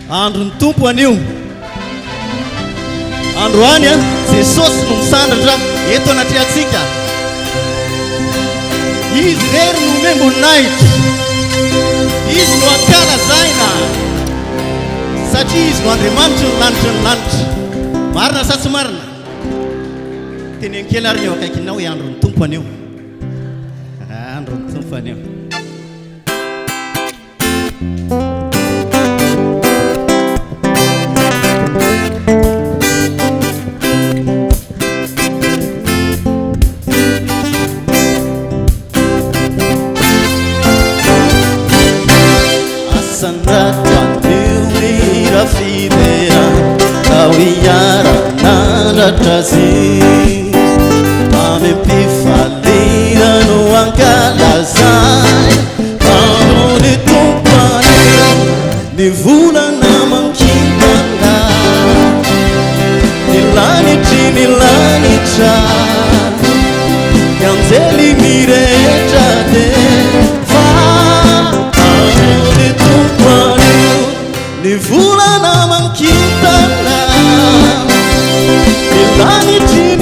andro ny tompo anio androany a Jesosy no misandratra eto anaty atsika izy rery no membonahitra izy no ankalazaina satria izy no Andriamanitra ny lanitra ny lanitra marina sa tsy marina teny ankely ary ny eo akaikinao hoe andro ny tompo anio andro ny tompo anio Trazi amempifalira no ankalazai andro ny tompany ny volana mankintana ny lanitra ny anjely mirehitra de fa andro ny tompany ny volana mankintana Vanity